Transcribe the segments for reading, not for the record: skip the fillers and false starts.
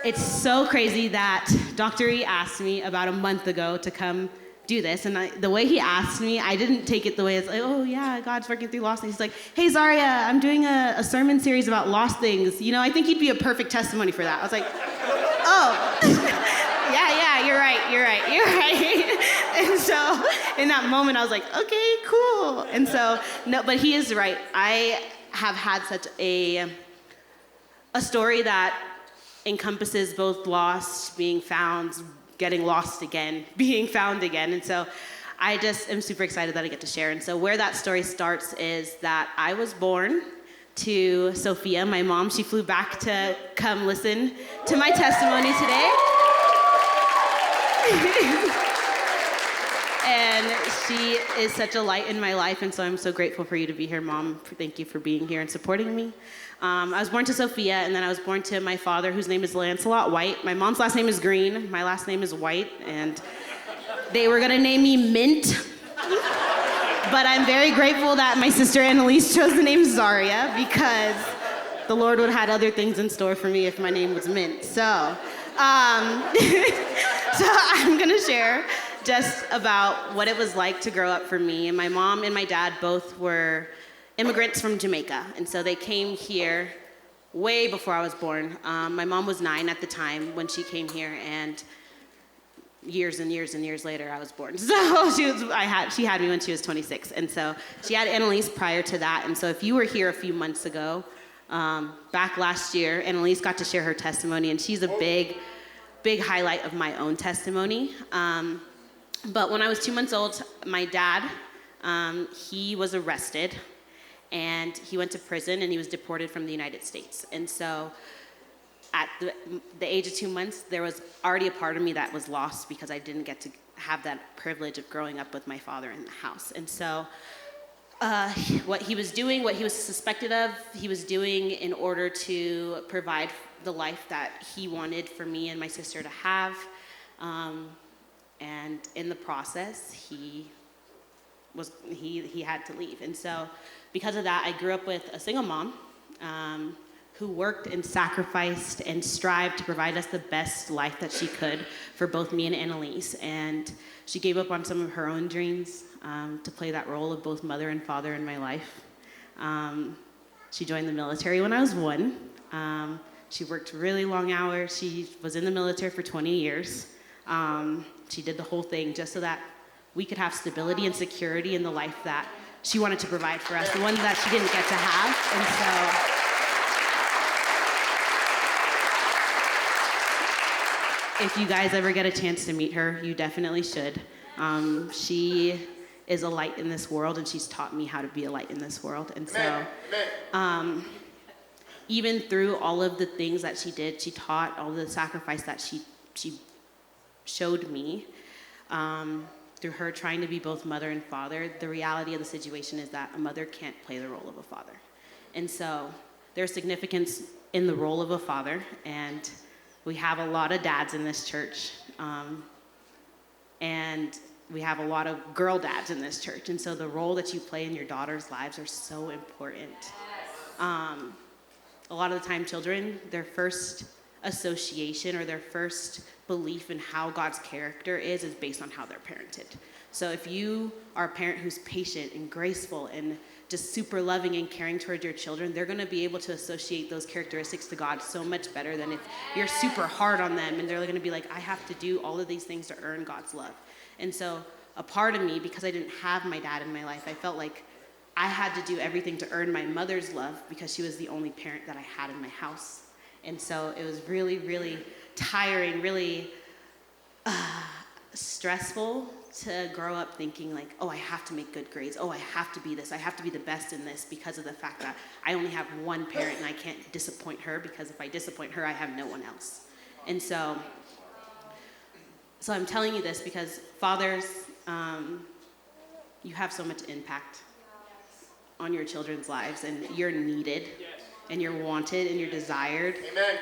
It's so crazy that Dr. E asked me about a month ago to come do this, and the way he asked me, I didn't take it the way it's like, oh yeah, God's working through lost things. He's like, hey Zaria, I'm doing a sermon series about lost things. You know, I think you'd be a perfect testimony for that. I was like, oh, yeah, you're right. And so in that moment, I was like, okay, cool. And so, no, but he is right. I have had such a story that encompasses both lost, being found, getting lost again, being found again. And so I just am super excited that I get to share. And so where that story starts is that I was born to Sophia, my mom. She flew back to come listen to my testimony today. And she is such a light in my life, and so I'm so grateful for you to be here, Mom. Thank you for being here and supporting me. I was born to Sophia, and then I was born to my father, whose name is Lancelot White. My mom's last name is Green. My last name is White, and they were going to name me Mint. But I'm very grateful that my sister Annalise chose the name Zaria, because the Lord would have had other things in store for me if my name was Mint. So, so I'm going to share just about what it was like to grow up for me. And my mom and my dad both were immigrants from Jamaica. And so they came here way before I was born. My mom was 9 at the time when she came here, and years and years and years later, I was born. So she had me when she was 26. And so she had Annalise prior to that. And so if you were here a few months ago, back last year, Annalise got to share her testimony, and she's a big highlight of my own testimony. But when I was 2 months old, my dad, he was arrested, and he went to prison, and he was deported from the United States. And so at the age of 2 months, there was already a part of me that was lost because I didn't get to have that privilege of growing up with my father in the house. And so what he was doing, what he was suspected of, he was doing in order to provide the life that he wanted for me and my sister to have. And in the process, he had to leave. And so because of that, I grew up with a single mom who worked and sacrificed and strived to provide us the best life that she could for both me and Annalise. And she gave up on some of her own dreams to play that role of both mother and father in my life. She joined the military when I was 1. She worked really long hours. She was in the military for 20 years. She did the whole thing just so that we could have stability and security in the life that she wanted to provide for us, the one that she didn't get to have. And so if you guys ever get a chance to meet her, you definitely should. She is a light in this world, and she's taught me how to be a light in this world. And so even through all of the things that she did, she taught all the sacrifice that she showed me, through her trying to be both mother and father. The reality of the situation is that a mother can't play the role of a father. And so there's significance in the role of a father, and we have a lot of dads in this church, and we have a lot of girl dads in this church. And so the role that you play in your daughters' lives are so important. A lot of the time, children, their first association or their first belief in how God's character is based on how they're parented. So if you are a parent who's patient and graceful and just super loving and caring towards your children, they're going to be able to associate those characteristics to God so much better than if you're super hard on them and they're going to be like, I have to do all of these things to earn God's love. And so a part of me, because I didn't have my dad in my life, I felt like I had to do everything to earn my mother's love because she was the only parent that I had in my house. And so it was really, really tiring, really stressful to grow up thinking like, oh, I have to make good grades. Oh, I have to be this. I have to be the best in this because of the fact that I only have one parent and I can't disappoint her, because if I disappoint her, I have no one else. And so I'm telling you this because fathers, you have so much impact on your children's lives, and you're needed. And you're wanted and you're desired. Amen.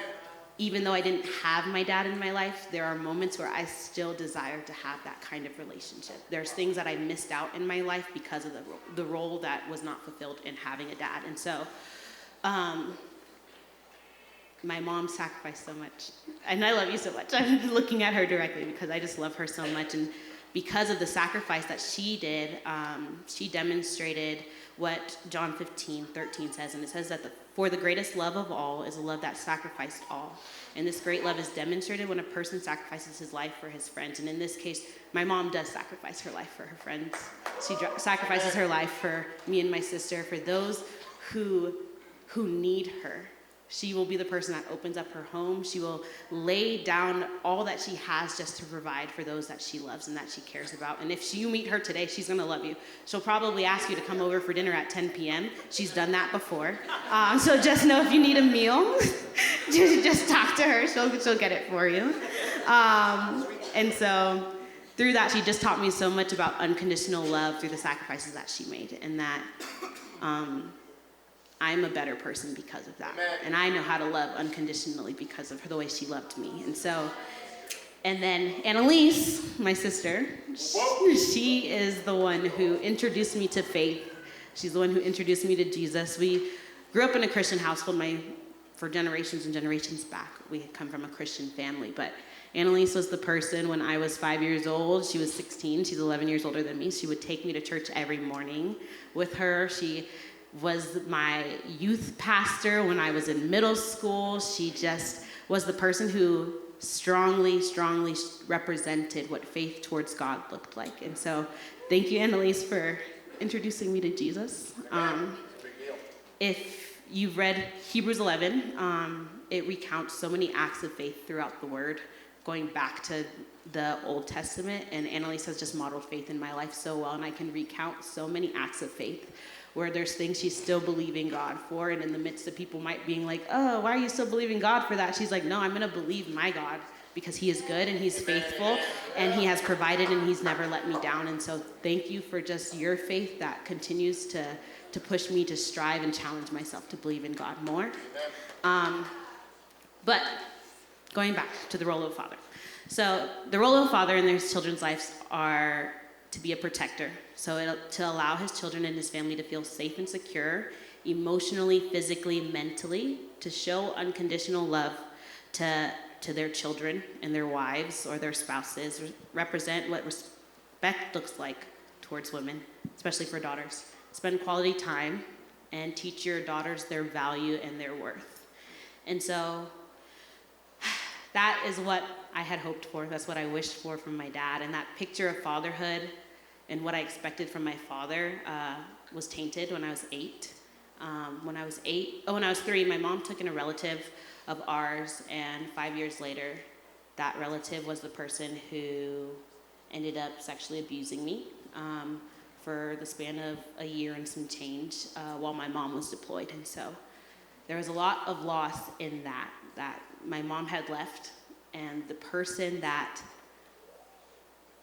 Even though I didn't have my dad in my life, there are moments where I still desire to have that kind of relationship. There's things that I missed out in my life because of the role that was not fulfilled in having a dad. And so my mom sacrificed so much. And I love you so much. I'm looking at her directly because I just love her so much. And because of the sacrifice that she did, she demonstrated what John 15:13 says. And it says that for the greatest love of all is a love that sacrificed all. And this great love is demonstrated when a person sacrifices his life for his friends. And in this case, my mom does sacrifice her life for her friends. She sacrifices her life for me and my sister, for those who need her. She will be the person that opens up her home. She will lay down all that she has just to provide for those that she loves and that she cares about. And if you meet her today, she's going to love you. She'll probably ask you to come over for dinner at 10 p.m. She's done that before. So just know if you need a meal, just talk to her. She'll get it for you. And so through that, she just taught me so much about unconditional love through the sacrifices that she made, and that I'm a better person because of that. And I know how to love unconditionally because of the way she loved me. And then Annalise, my sister, she is the one who introduced me to faith. She's the one who introduced me to Jesus. We grew up in a Christian household. For generations and generations back, we had come from a Christian family. But Annalise was the person when I was 5 years old. She was 16. She's 11 years older than me. She would take me to church every morning with her. She was my youth pastor when I was in middle school. She just was the person who strongly represented what faith towards God looked like. And so thank you, Annalise, for introducing me to Jesus. If you've read Hebrews 11, it recounts so many acts of faith throughout the Word, going back to the Old Testament, and Annalise has just modeled faith in my life so well, and I can recount so many acts of faith where there's things she's still believing God for, and in the midst of people might being like, oh, why are you still believing God for that? She's like, no, I'm going to believe my God because he is good and he's faithful and he has provided and he's never let me down. And so thank you for just your faith that continues to push me to strive and challenge myself to believe in God more. But going back to the role of a father. So the role of a father in their children's lives are to be a protector. So to allow his children and his family to feel safe and secure, emotionally, physically, mentally, to show unconditional love to their children and their wives or their spouses, represent what respect looks like towards women, especially for daughters. Spend quality time and teach your daughters their value and their worth. And so that is what I had hoped for. That's what I wished for from my dad. And that picture of fatherhood and what I expected from my father was tainted when I was 8. When I was 3, my mom took in a relative of ours, and 5 years later, that relative was the person who ended up sexually abusing me for the span of a year and some change while my mom was deployed. And so there was a lot of loss in that my mom had left, and the person that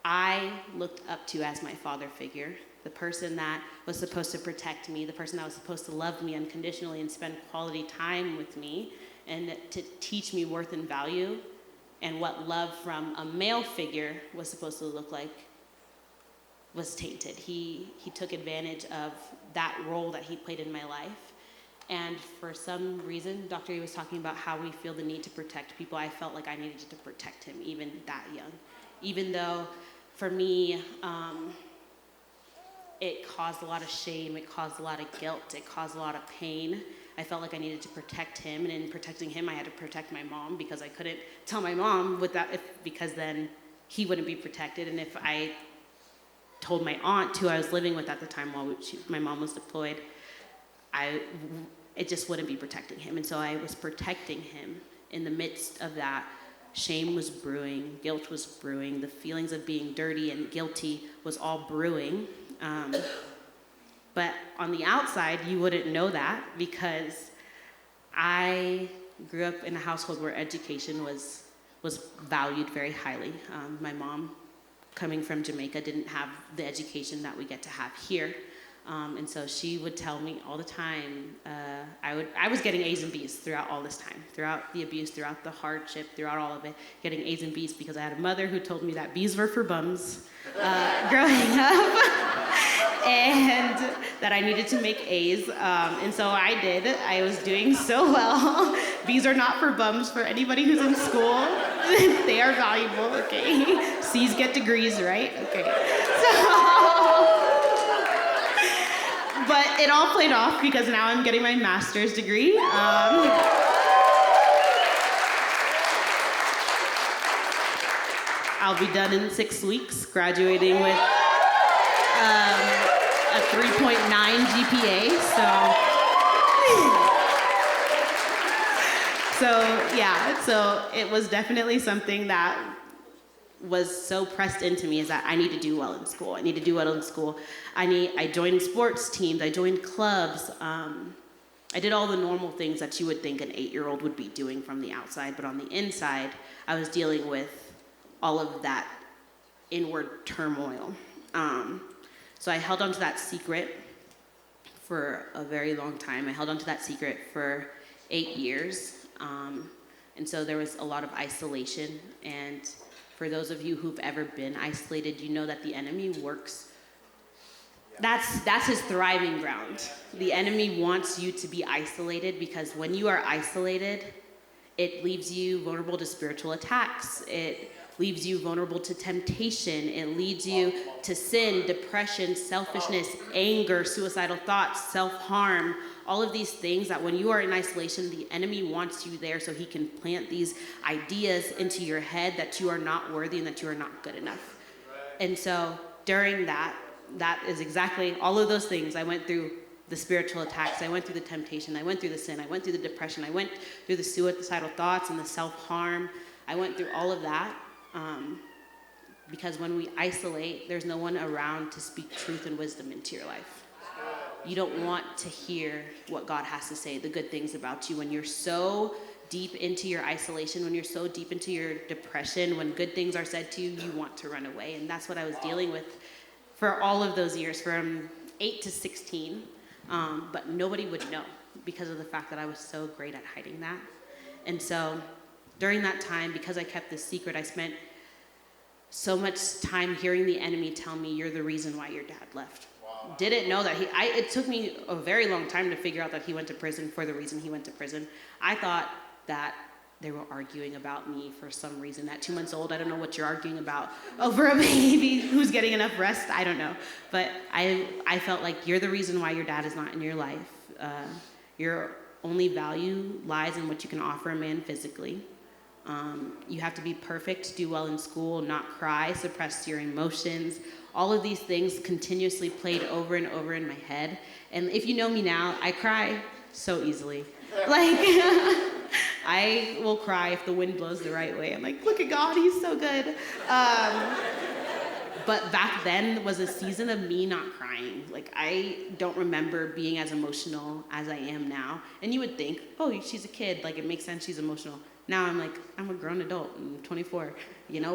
I looked up to as my father figure, the person that was supposed to protect me, the person that was supposed to love me unconditionally and spend quality time with me and to teach me worth and value and what love from a male figure was supposed to look like, was tainted. He took advantage of that role that he played in my life. And for some reason, Dr. E was talking about how we feel the need to protect people. I felt like I needed to protect him even that young. Even though for me, it caused a lot of shame, it caused a lot of guilt, it caused a lot of pain. I felt like I needed to protect him, and in protecting him, I had to protect my mom because I couldn't tell my mom because then he wouldn't be protected. And if I told my aunt, who I was living with at the time while my mom was deployed, it just wouldn't be protecting him. And so I was protecting him. In the midst of that, shame was brewing, guilt was brewing, the feelings of being dirty and guilty was all brewing. But on the outside, you wouldn't know that because I grew up in a household where education was valued very highly. My mom, coming from Jamaica, didn't have the education that we get to have here. And so she would tell me all the time, I was getting A's and B's throughout all this time, throughout the abuse, throughout the hardship, throughout all of it, getting A's and B's because I had a mother who told me that B's were for bums growing up. and that I needed to make A's. And so I did. I was doing so well. B's are not for bums, for anybody who's in school. They are valuable, okay? C's get degrees, right? Okay. But it all played off because now I'm getting my master's degree. I'll be done in 6 weeks, graduating with a 3.9 GPA. So it was definitely something that was so pressed into me, is that I need to do well in school. I need to do well in school. I joined sports teams. I joined clubs. I did all the normal things that you would think an 8-year-old would be doing from the outside, but on the inside, I was dealing with all of that inward turmoil. So I held on to that secret for a very long time. I held on to that secret for 8 years. And so there was a lot of isolation. And for those of you who've ever been isolated, you know that the enemy works. That's his thriving ground. The enemy wants you to be isolated, because when you are isolated, it leaves you vulnerable to spiritual attacks. It leaves you vulnerable to temptation. It leads you to sin, depression, selfishness, anger, suicidal thoughts, self-harm, all of these things that when you are in isolation, the enemy wants you there so he can plant these ideas into your head that you are not worthy and that you are not good enough. And so during that is exactly all of those things. I went through the spiritual attacks, I went through the temptation, I went through the sin, I went through the depression, I went through the suicidal thoughts and the self-harm. I went through all of that. Because when we isolate, there's no one around to speak truth and wisdom into your life. You don't want to hear what God has to say, the good things about you. When you're so deep into your isolation, when you're so deep into your depression, when good things are said to you, you want to run away. And that's what I was dealing with for all of those years, from 8 to 16. But nobody would know because of the fact that I was so great at hiding that. And so during that time, because I kept this secret, I spent so much time hearing the enemy tell me, you're the reason why your dad left. Wow. Didn't know that it took me a very long time to figure out that he went to prison for the reason he went to prison. I thought that they were arguing about me for some reason. At 2 months old, I don't know what you're arguing about over a baby who's getting enough rest. I don't know. But I felt like you're the reason why your dad is not in your life. Your only value lies in what you can offer a man physically. You have to be perfect, do well in school, not cry, suppress your emotions. All of these things continuously played over and over in my head. And if you know me now, I cry so easily. Like, I will cry if the wind blows the right way. I'm like, look at God, he's so good. But back then was a season of me not crying. Like, I don't remember being as emotional as I am now. And you would think, oh, she's a kid. Like, it makes sense she's emotional. Now I'm like, I'm a grown adult. I'm 24,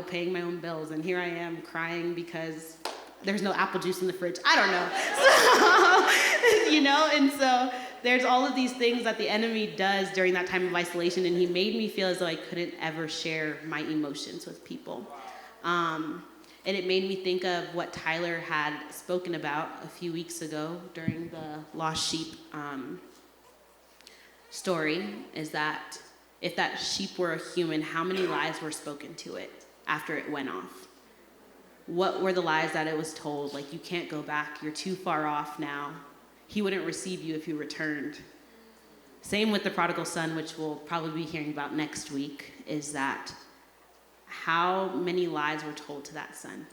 paying my own bills. And here I am crying because there's no apple juice in the fridge. I don't know. And so there's all of these things that the enemy does during that time of isolation. And he made me feel as though I couldn't ever share my emotions with people. And it made me think of what Tyler had spoken about a few weeks ago during the lost sheep story, is that if that sheep were a human, how many lies were spoken to it after it went off? What were the lies that it was told? Like, you can't go back. You're too far off now. He wouldn't receive you if you returned. Same with the prodigal son, which we'll probably be hearing about next week, is that how many lies were told to that son?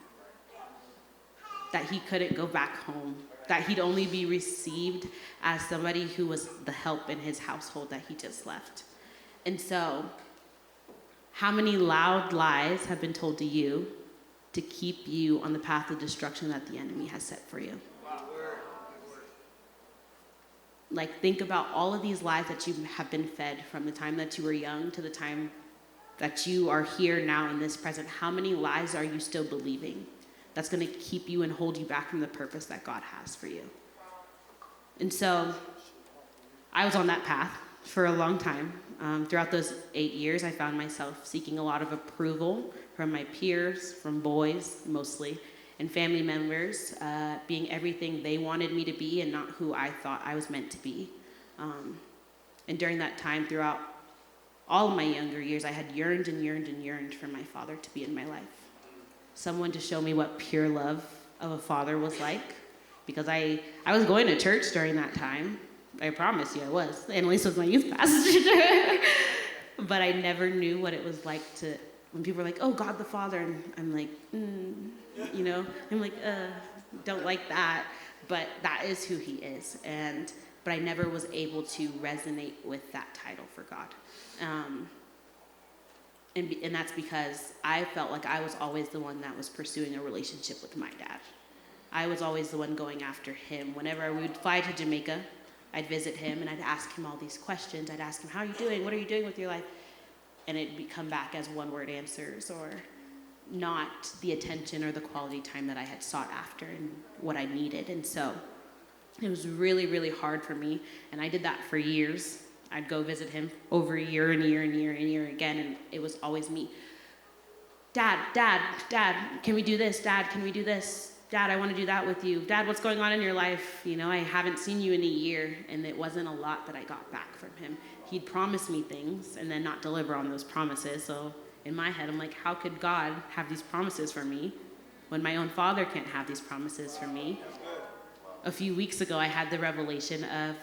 That he couldn't go back home, that he'd only be received as somebody who was the help in his household that he just left. And so, how many loud lies have been told to you to keep you on the path of destruction that the enemy has set for you? Like, think about all of these lies that you have been fed from the time that you were young to the time that you are here now in this present. How many lies are you still believing that's going to keep you and hold you back from the purpose that God has for you? And so, I was on that path for a long time. Throughout those 8 years, I found myself seeking a lot of approval from my peers, from boys mostly, and family members being everything they wanted me to be and not who I thought I was meant to be. And during that time, throughout all of my younger years, I had yearned and yearned and yearned for my father to be in my life. Someone to show me what pure love of a father was like. Because I was going to church during that time. I promise you I was. And at least with my youth pastor. But I never knew what it was like to, when people were like, oh, God the Father. And I'm like, I'm like, don't like that. But that is who he is. But I never was able to resonate with that title for God. And that's because I felt like I was always the one that was pursuing a relationship with my dad. I was always the one going after him. Whenever we would fly to Jamaica, I'd visit him and I'd ask him all these questions. I'd ask him, how are you doing? What are you doing with your life? And it'd come back as one-word answers or not the attention or the quality time that I had sought after and what I needed. And so it was really, really hard for me. And I did that for years. I'd go visit him over a year and year and year and year again, and it was always me. Dad, can we do this? Dad, can we do this? Dad, I want to do that with you. Dad, what's going on in your life? I haven't seen you in a year, and it wasn't a lot that I got back from him. He'd promise me things and then not deliver on those promises. So in my head, I'm like, how could God have these promises for me when my own father can't have these promises for me? A few weeks ago, I had the revelation of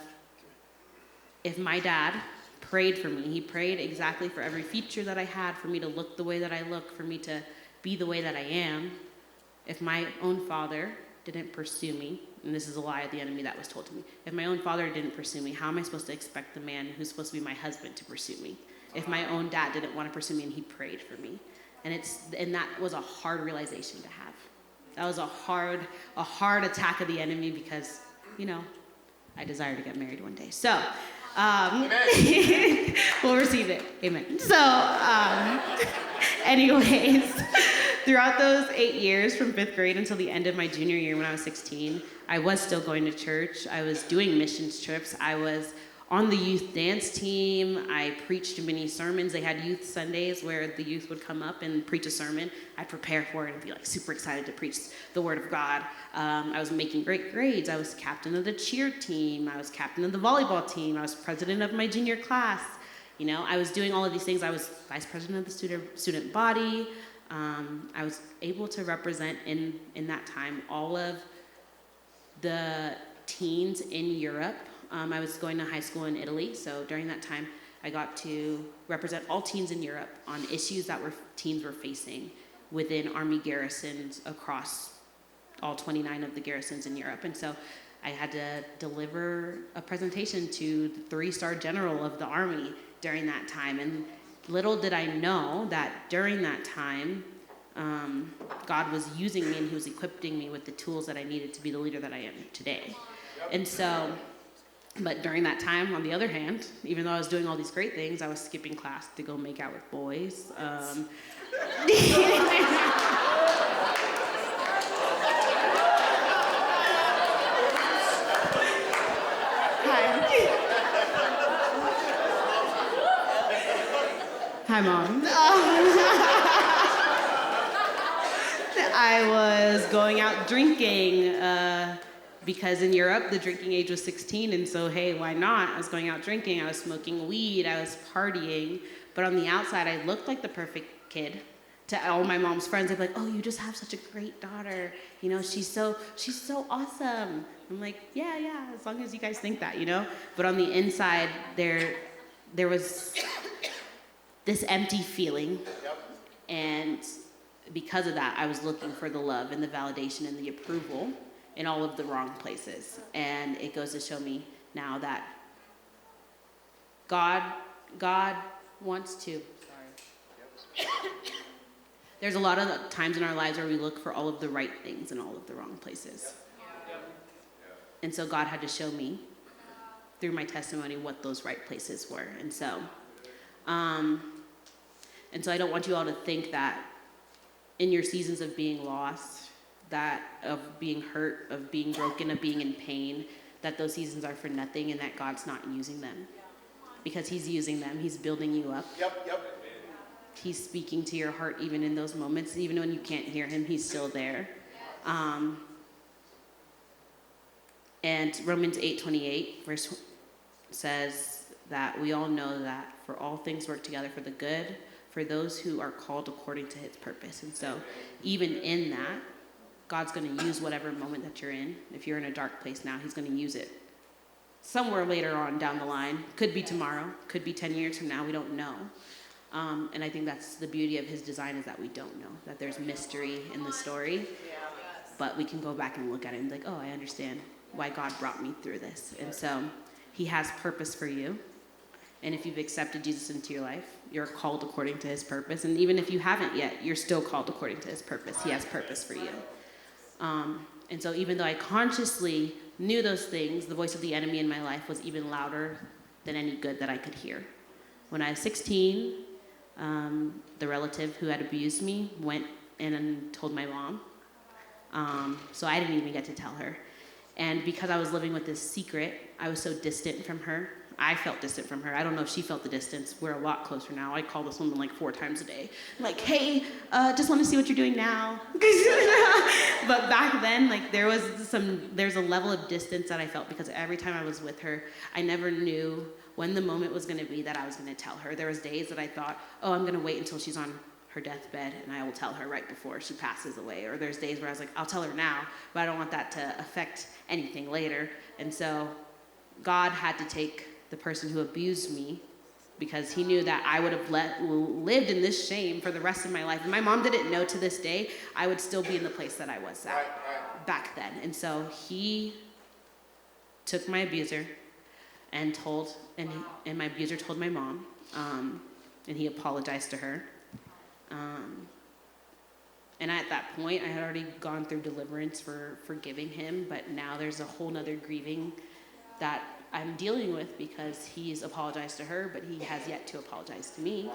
if my dad prayed for me, he prayed exactly for every feature that I had, for me to look the way that I look, for me to be the way that I am. If my own father didn't pursue me, and this is a lie of the enemy that was told to me, if my own father didn't pursue me, how am I supposed to expect the man who's supposed to be my husband to pursue me? If my own dad didn't want to pursue me and he prayed for me. And that was a hard realization to have. That was a hard attack of the enemy because, I desire to get married one day. So, we'll receive it. Amen. So, anyways, throughout those 8 years, from 5th grade until the end of my junior year when I was 16, I was still going to church. I was doing missions trips. I was on the youth dance team. I preached mini sermons. They had youth Sundays where the youth would come up and preach a sermon. I'd prepare for it and be super excited to preach the word of God. I was making great grades. I was captain of the cheer team. I was captain of the volleyball team. I was president of my junior class. I was doing all of these things. I was vice president of the student body. I was able to represent in that time all of the teens in Europe. I was going to high school in Italy, so during that time, I got to represent all teens in Europe on issues that teens were facing within Army garrisons across all 29 of the garrisons in Europe. And so I had to deliver a presentation to the 3-star general of the Army during that time. And little did I know that during that time, God was using me and he was equipping me with the tools that I needed to be the leader that I am today. And so, but during that time, on the other hand, even though I was doing all these great things, I was skipping class to go make out with boys. Hi, Mom. I was going out drinking because in Europe, the drinking age was 16, and so, hey, why not? I was going out drinking, I was smoking weed, I was partying, but on the outside, I looked like the perfect kid. To all my mom's friends, they'd be like, oh, you just have such a great daughter. She's so awesome. I'm like, yeah, as long as you guys think that, But on the inside, there was this empty feeling, and because of that, I was looking for the love and the validation and the approval in all of the wrong places. And it goes to show me now that God wants to. There's a lot of times in our lives where we look for all of the right things in all of the wrong places. And so God had to show me through my testimony what those right places were. And so I don't want you all to think that in your seasons of being lost, that of being hurt, of being broken, of being in pain, that those seasons are for nothing and that God's not using them. Because he's using them. He's building you up. He's speaking to your heart even in those moments. Even when you can't hear him, he's still there. Um, and Romans 8:28 verse says that we all know that for all things work together for the good, for those who are called according to his purpose. And so even in that, God's going to use whatever moment that you're in. If you're in a dark place now, he's going to use it somewhere later on down the line. Could be tomorrow, could be 10 years from now, we don't know. And I think that's the beauty of his design, is that we don't know, that there's mystery in the story, but we can go back and look at it and be like, oh, I understand why God brought me through this. And so he has purpose for you. And if you've accepted Jesus into your life, you're called according to his purpose. And even if you haven't yet, you're still called according to his purpose. He has purpose for you. And so even though I consciously knew those things, the voice of the enemy in my life was even louder than any good that I could hear. When I was 16, the relative who had abused me went in and told my mom. So I didn't even get to tell her. And because I was living with this secret, I was so distant from her. I felt distant from her. I don't know if she felt the distance. We're a lot closer now. I call this woman like 4 times a day. I'm like, hey, just want to see what you're doing now. But back then, like there's a level of distance that I felt, because every time I was with her, I never knew when the moment was going to be that I was going to tell her. There was days that I thought, oh, I'm going to wait until she's on her deathbed and I will tell her right before she passes away. Or there's days where I was like, I'll tell her now, but I don't want that to affect anything later. And so God had to take the person who abused me, because he knew that I would have lived in this shame for the rest of my life. And my mom didn't know to this day, I would still be in the place that I was at back then. And so he took my abuser and my abuser told my mom, and he apologized to her. And at that point, I had already gone through deliverance for forgiving him, but now there's a whole nother grieving that I'm dealing with, because he's apologized to her, but he has yet to apologize to me.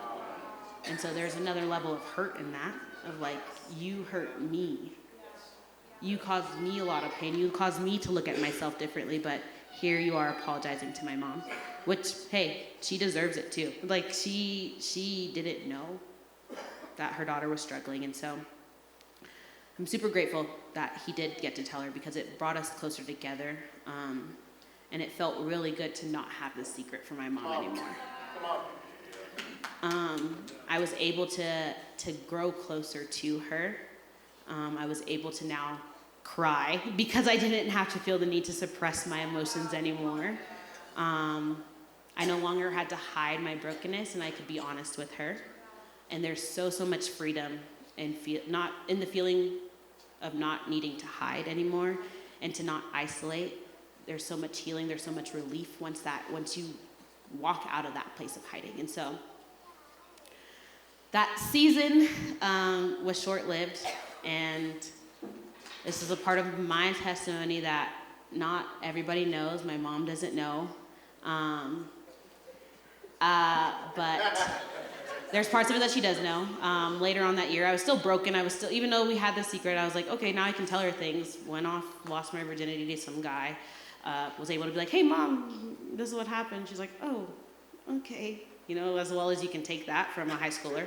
And so there's another level of hurt in that, of like, you hurt me. You caused me a lot of pain. You caused me to look at myself differently, but here you are apologizing to my mom, which, hey, she deserves it too. Like, she didn't know that her daughter was struggling. And so I'm super grateful that he did get to tell her, because it brought us closer together. And it felt really good to not have this secret from my mom anymore. I was able to grow closer to her. I was able to now cry, because I didn't have to feel the need to suppress my emotions anymore. I no longer had to hide my brokenness, and I could be honest with her. And there's so much freedom in not in the feeling of not needing to hide anymore and to not isolate. There's so much healing, there's so much relief once you walk out of that place of hiding. And so that season was short-lived, and this is a part of my testimony that not everybody knows. My mom doesn't know. But there's parts of it that she does know. Later on that year, I was still broken. Even though we had the secret, I was like, okay, now I can tell her things. Went off, lost my virginity to some guy. Was able to be like, hey, Mom, this is what happened. She's like, oh, okay. You know, as well as you can take that from a high schooler.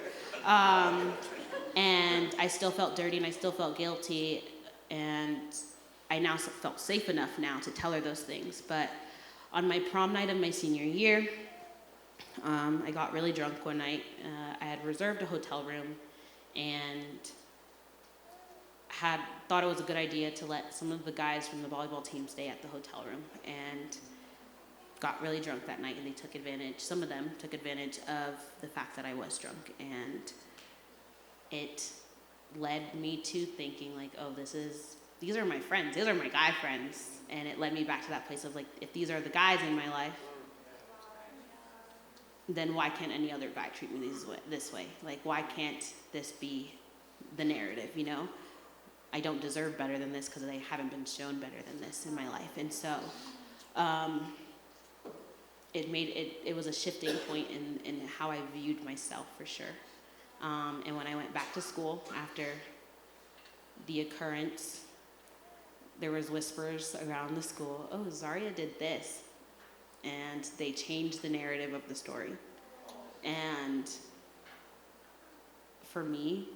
And I still felt dirty, and I still felt guilty. And I now felt safe enough now to tell her those things. But on my prom night of my senior year, I got really drunk one night. I had reserved a hotel room and had thought it was a good idea to let some of the guys from the volleyball team stay at the hotel room, and got really drunk that night, and some of them took advantage of the fact that I was drunk, and it led me to thinking like, oh, these are my friends, these are my guy friends, and it led me back to that place of like, if these are the guys in my life, then why can't any other guy treat me this way? Like, why can't this be the narrative, you know? I don't deserve better than this, because I haven't been shown better than this in my life. And so it was a shifting point in how I viewed myself, for sure. And when I went back to school after the occurrence, there was whispers around the school, oh, Zaria did this. And they changed the narrative of the story. And for me,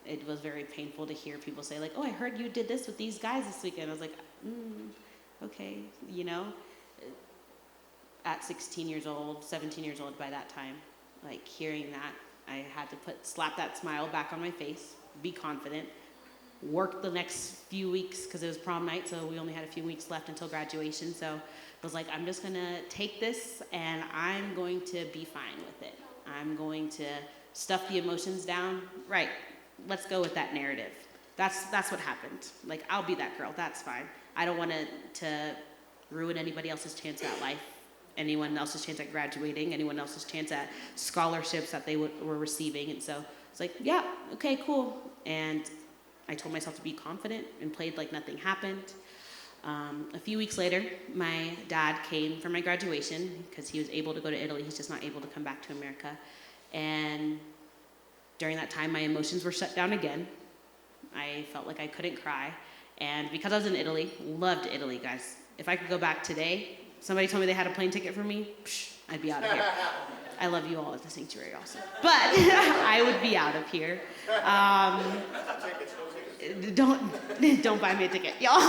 it was very painful to hear people say, like, oh, I heard you did this with these guys this weekend. I was like, okay, you know? At 16 years old, 17 years old by that time, like hearing that, I had to slap that smile back on my face, be confident, work the next few weeks because it was prom night, so we only had a few weeks left until graduation. So I was like, I'm just gonna take this and I'm going to be fine with it. I'm going to stuff the emotions down. Right, let's go with that narrative. That's what happened. Like, I'll be that girl, that's fine. I don't want to ruin anybody else's chance at life, anyone else's chance at graduating, anyone else's chance at scholarships that they were receiving. And so it's like, yeah, okay, cool. And I told myself to be confident and played like nothing happened. A few weeks later, my dad came for my graduation because he was able to go to Italy. He's just not able to come back to America. And during that time, my emotions were shut down again. I felt like I couldn't cry. And because I was in Italy, loved Italy, guys. If I could go back today, somebody told me they had a plane ticket for me, I'd be out of here. I love you all at the sanctuary also. But I would be out of here. Don't buy me a ticket, y'all.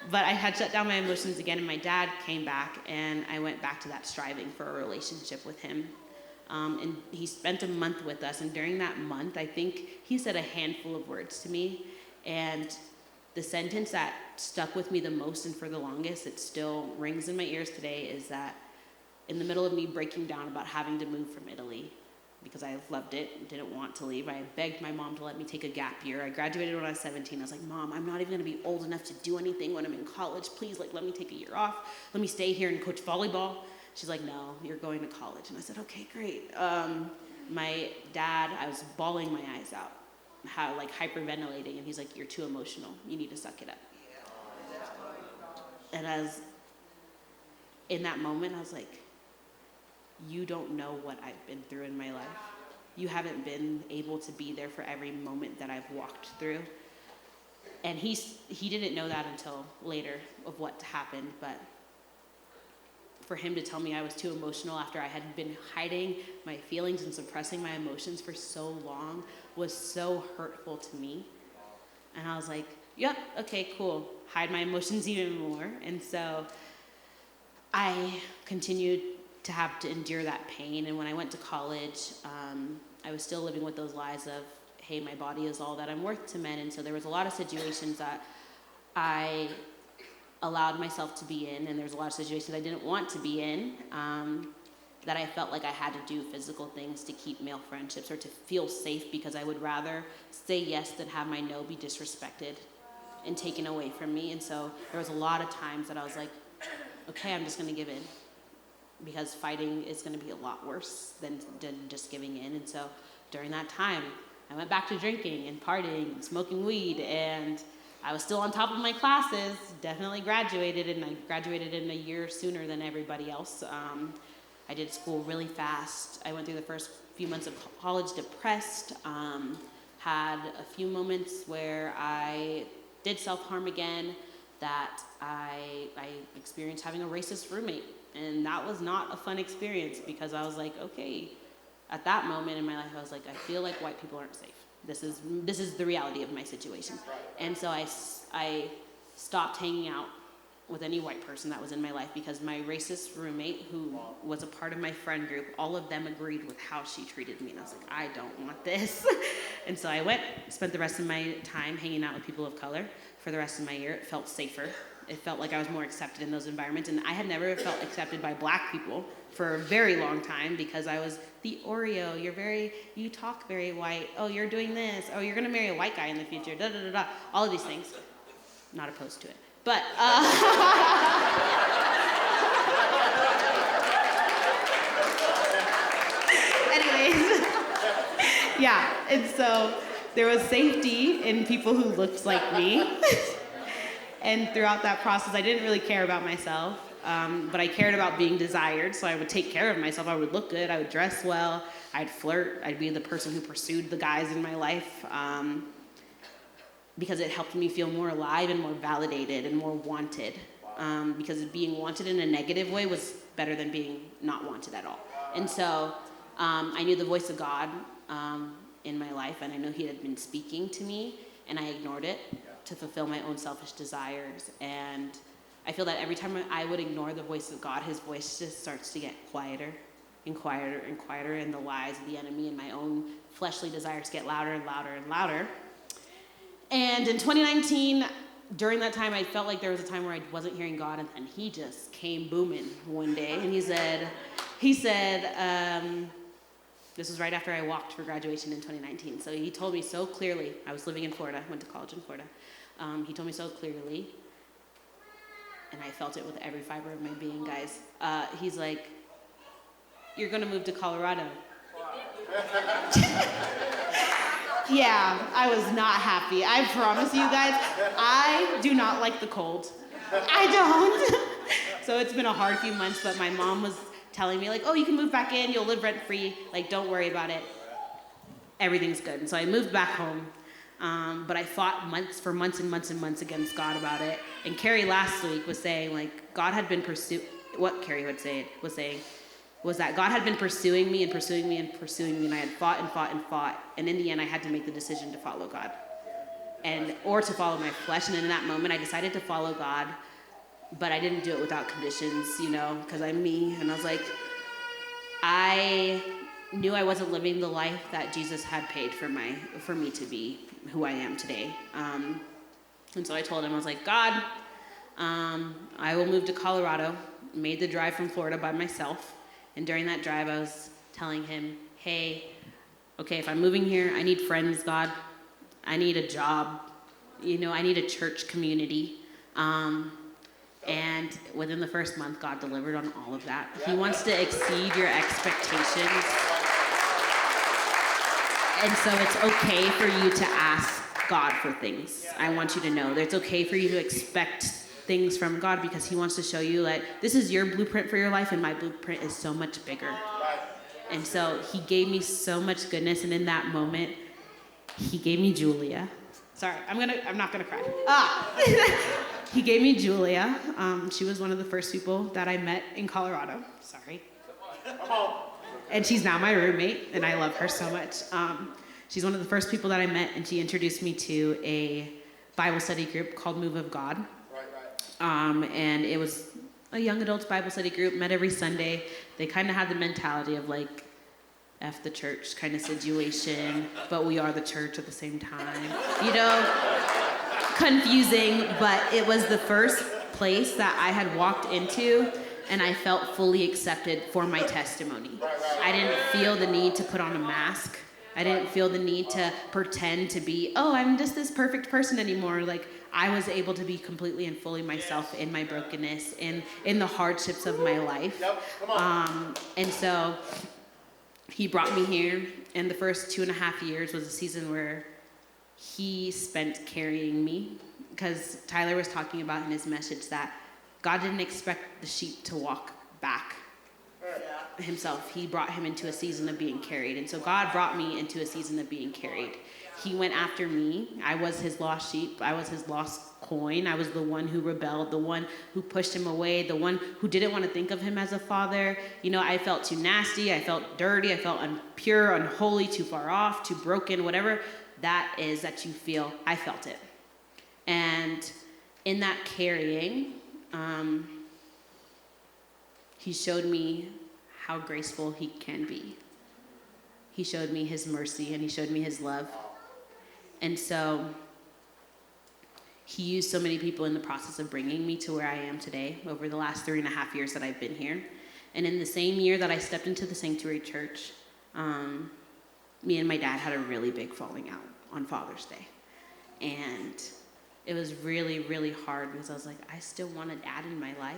But I had shut down my emotions again, and my dad came back, and I went back to that striving for a relationship with him. And he spent a month with us, and during that month, I think he said a handful of words to me, and the sentence that stuck with me the most and for the longest, it still rings in my ears today, is that in the middle of me breaking down about having to move from Italy, because I loved it and didn't want to leave, I begged my mom to let me take a gap year. I graduated when I was 17. I was like, Mom, I'm not even gonna be old enough to do anything when I'm in college. Please, like, let me take a year off. Let me stay here and coach volleyball. She's like, no, you're going to college. And I said, okay, great. My dad, I was bawling my eyes out, hyperventilating, and he's like, you're too emotional. You need to suck it up. And in that moment, I was like, you don't know what I've been through in my life. You haven't been able to be there for every moment that I've walked through. And he didn't know that until later of what happened, but for him to tell me I was too emotional after I had been hiding my feelings and suppressing my emotions for so long was so hurtful to me. And I was like, yep, okay, cool. Hide my emotions even more. And so I continued to have to endure that pain. And when I went to college, I was still living with those lies of, hey, my body is all that I'm worth to men. And so there was a lot of situations that I allowed myself to be in, and there's a lot of situations I didn't want to be in, that I felt like I had to do physical things to keep male friendships or to feel safe, because I would rather say yes than have my no be disrespected and taken away from me. And so there was a lot of times that I was like, okay, I'm just gonna give in, because fighting is gonna be a lot worse than just giving in. And so during that time, I went back to drinking and partying and smoking weed, and I was still on top of my classes, definitely graduated, and I graduated in a year sooner than everybody else. I did school really fast. I went through the first few months of college depressed, had a few moments where I did self-harm again, that I experienced having a racist roommate. And that was not a fun experience, because I was like, okay, at that moment in my life, I was like, I feel like white people aren't safe. This is the reality of my situation. And so I stopped hanging out with any white person that was in my life, because my racist roommate, who was a part of my friend group, all of them agreed with how she treated me. And I was like, I don't want this. And so I spent the rest of my time hanging out with people of color for the rest of my year. It felt safer. It felt like I was more accepted in those environments. And I had never felt accepted by black people for a very long time, because I was the Oreo, you talk very white, oh, you're doing this, oh, you're gonna marry a white guy in the future, da da da da, all of these things. Not opposed to it. But, anyways, yeah, and so there was safety in people who looked like me. And throughout that process, I didn't really care about myself, but I cared about being desired, so I would take care of myself. I would look good, I would dress well, I'd flirt, I'd be the person who pursued the guys in my life, because it helped me feel more alive and more validated and more wanted, because being wanted in a negative way was better than being not wanted at all. And so I knew the voice of God in my life, and I know he had been speaking to me, and I ignored it to fulfill my own selfish desires. And I feel that every time I would ignore the voice of God, his voice just starts to get quieter and quieter and quieter, and the lies of the enemy and my own fleshly desires get louder and louder and louder. And in 2019, during that time, I felt like there was a time where I wasn't hearing God, and he just came booming one day, and he said, this was right after I walked for graduation in 2019. So he told me so clearly, I was living in Florida, went to college in Florida. He told me so clearly, and I felt it with every fiber of my being, guys. He's like, you're gonna move to Colorado. Yeah, I was not happy. I promise you guys, I do not like the cold. I don't. So it's been a hard few months, but my mom was telling me, like, oh, you can move back in, you'll live rent-free, like, don't worry about it. Everything's good. And so I moved back home, but I fought for months and months and months against God about it. And Carrie last week was saying, like, God had been what Carrie was saying was that God had been pursuing me and pursuing me and pursuing me, and I had fought and fought and fought, and in the end I had to make the decision to follow God, or to follow my flesh. And in that moment I decided to follow God, but I didn't do it without conditions, because I'm me. And I was like, I knew I wasn't living the life that Jesus had paid for me to be who I am today. And so I told him, I was like, God, I will move to Colorado. Made the drive from Florida by myself. And during that drive, I was telling him, hey, okay, if I'm moving here, I need friends, God. I need a job. I need a church community. And within the first month, God delivered on all of that. He wants to exceed your expectations. And so it's okay for you to ask God for things. I want you to know that it's okay for you to expect things from God, because he wants to show you that this is your blueprint for your life, and my blueprint is so much bigger. And so he gave me so much goodness, and in that moment, he gave me Julia. Sorry, I'm not gonna cry. He gave me Julia. She was one of the first people that I met in Colorado. Sorry. And she's now my roommate, and I love her so much. She's one of the first people that I met, and she introduced me to a Bible study group called Move of God. And it was a young adults Bible study group, met every Sunday. They kind of had the mentality of like, F the church kind of situation, but we are the church at the same time. Confusing, but it was the first place that I had walked into and I felt fully accepted for my testimony. I didn't feel the need to put on a mask. I didn't feel the need to pretend to be, I'm just this perfect person anymore. Like, I was able to be completely and fully myself in my brokenness, in the hardships of my life. And so he brought me here, and the first 2.5 years was a season where he spent carrying me, because Tyler was talking about in his message that God didn't expect the sheep to walk back himself. He brought him into a season of being carried. And so God brought me into a season of being carried. He went after me. I was his lost sheep. I was his lost coin. I was the one who rebelled, the one who pushed him away, the one who didn't want to think of him as a father. I felt too nasty. I felt dirty. I felt impure, unholy, too far off, too broken, whatever that is that you feel. I felt it. And in that carrying, he showed me how graceful he can be. He showed me his mercy, and he showed me his love. And so he used so many people in the process of bringing me to where I am today over the last 3.5 years that I've been here. And in the same year that I stepped into the Sanctuary Church, me and my dad had a really big falling out on Father's Day. And it was really, really hard, because I was like, I still want a dad in my life.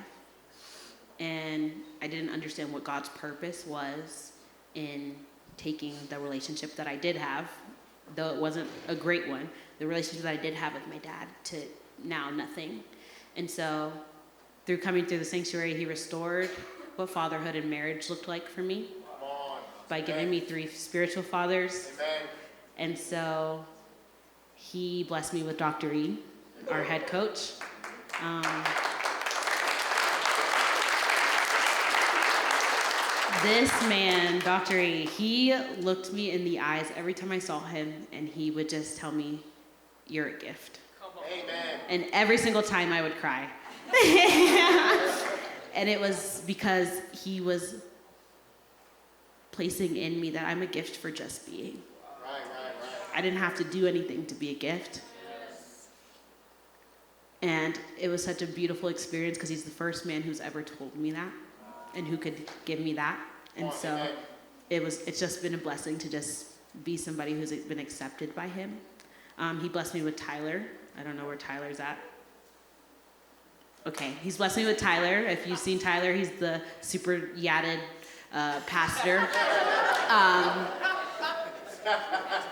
And I didn't understand what God's purpose was in taking the relationship that I did have, though it wasn't a great one, the relationship that I did have with my dad, to now nothing. And so through coming through the sanctuary, he restored what fatherhood and marriage looked like for me by giving me 3 spiritual fathers. Amen. And so he blessed me with Dr. E, our head coach. This man, Dr. E, he looked me in the eyes every time I saw him, and he would just tell me, "You're a gift." Amen. And every single time I would cry. And it was because he was placing in me that I'm a gift for just being. Right. I didn't have to do anything to be a gift. And it was such a beautiful experience because he's the first man who's ever told me that and who could give me that. And so it's just been a blessing to just be somebody who's been accepted by him. He blessed me with Tyler. I don't know where Tyler's at. Okay, he's blessed me with Tyler. If you've seen Tyler, he's the super yatted pastor.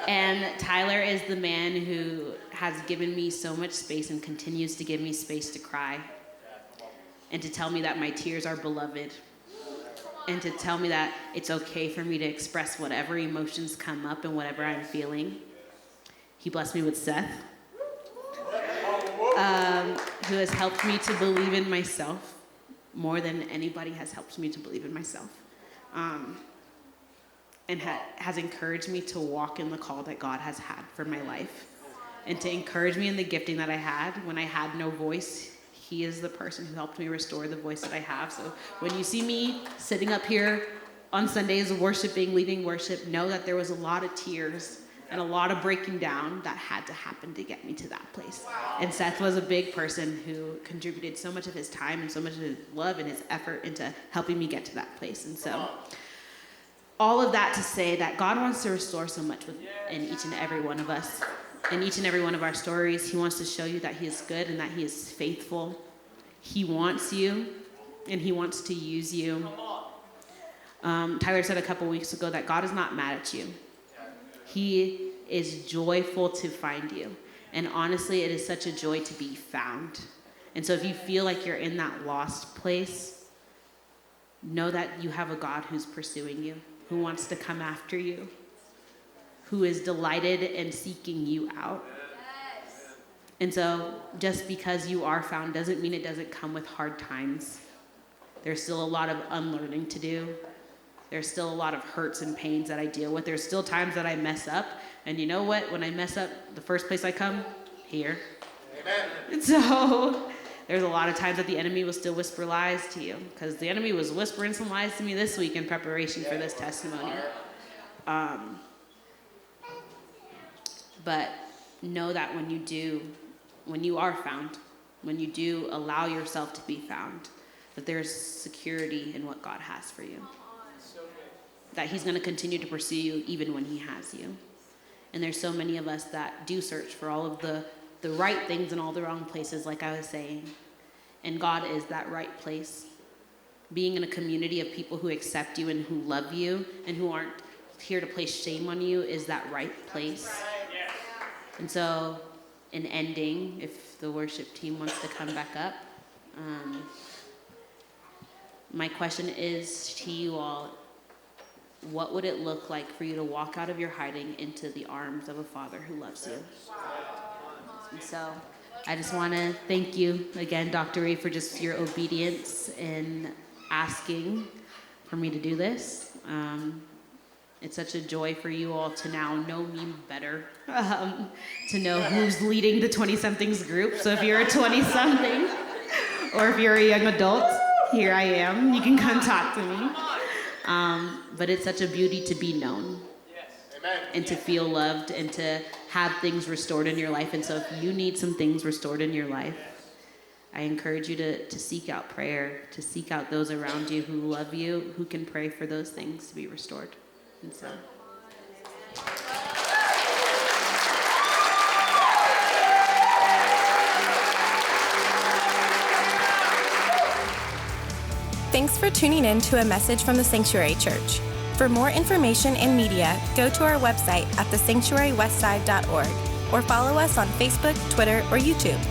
And Tyler is the man who has given me so much space and continues to give me space to cry and to tell me that my tears are beloved and to tell me that it's okay for me to express whatever emotions come up and whatever I'm feeling. He blessed me with Seth, who has helped me to believe in myself more than anybody has helped me to believe in myself. And has encouraged me to walk in the call that God has had for my life and to encourage me in the gifting that I had when I had no voice. He is the person who helped me restore the voice that I have. So when you see me sitting up here on Sundays worshiping, leading worship, know that there was a lot of tears and a lot of breaking down that had to happen to get me to that place. And Seth was a big person who contributed so much of his time and so much of his love and his effort into helping me get to that place. And so all of that to say that God wants to restore so much in each and every one of us. In each and every one of our stories, he wants to show you that he is good and that he is faithful. He wants you, and he wants to use you. Tyler said a couple weeks ago that God is not mad at you. He is joyful to find you. And honestly, it is such a joy to be found. And so if you feel like you're in that lost place, know that you have a God who's pursuing you, who wants to come after you, who is delighted in seeking you out. Yes. And so just because you are found doesn't mean it doesn't come with hard times. There's still a lot of unlearning to do. There's still a lot of hurts and pains that I deal with. There's still times that I mess up. And you know what? When I mess up, the first place I come, here. Amen. And so there's a lot of times that the enemy will still whisper lies to you, because the enemy was whispering some lies to me this week in preparation for this testimony. But know that when you are found, when you do allow yourself to be found, that there's security in what God has for you. That he's going to continue to pursue you even when he has you. And there's so many of us that do search for all of the right things in all the wrong places, like I was saying. And God is that right place. Being in a community of people who accept you and who love you and who aren't here to place shame on you is that right place. And so, in ending, if the worship team wants to come back up, my question is to you all, what would it look like for you to walk out of your hiding into the arms of a Father who loves you? And so, I just want to thank you again, Dr. E, for just your obedience in asking for me to do this. It's such a joy for you all to now know me better, to know who's leading the 20-somethings group. So if you're a 20-something or if you're a young adult, here I am. You can come talk to me. But it's such a beauty to be known and to feel loved and to have things restored in your life. And so if you need some things restored in your life, I encourage you to seek out prayer, to seek out those around you who love you, who can pray for those things to be restored. And so. Thanks for tuning in to a message from the Sanctuary Church. For more information and media, go to our website at thesanctuarywestside.org or follow us on Facebook, Twitter, or YouTube.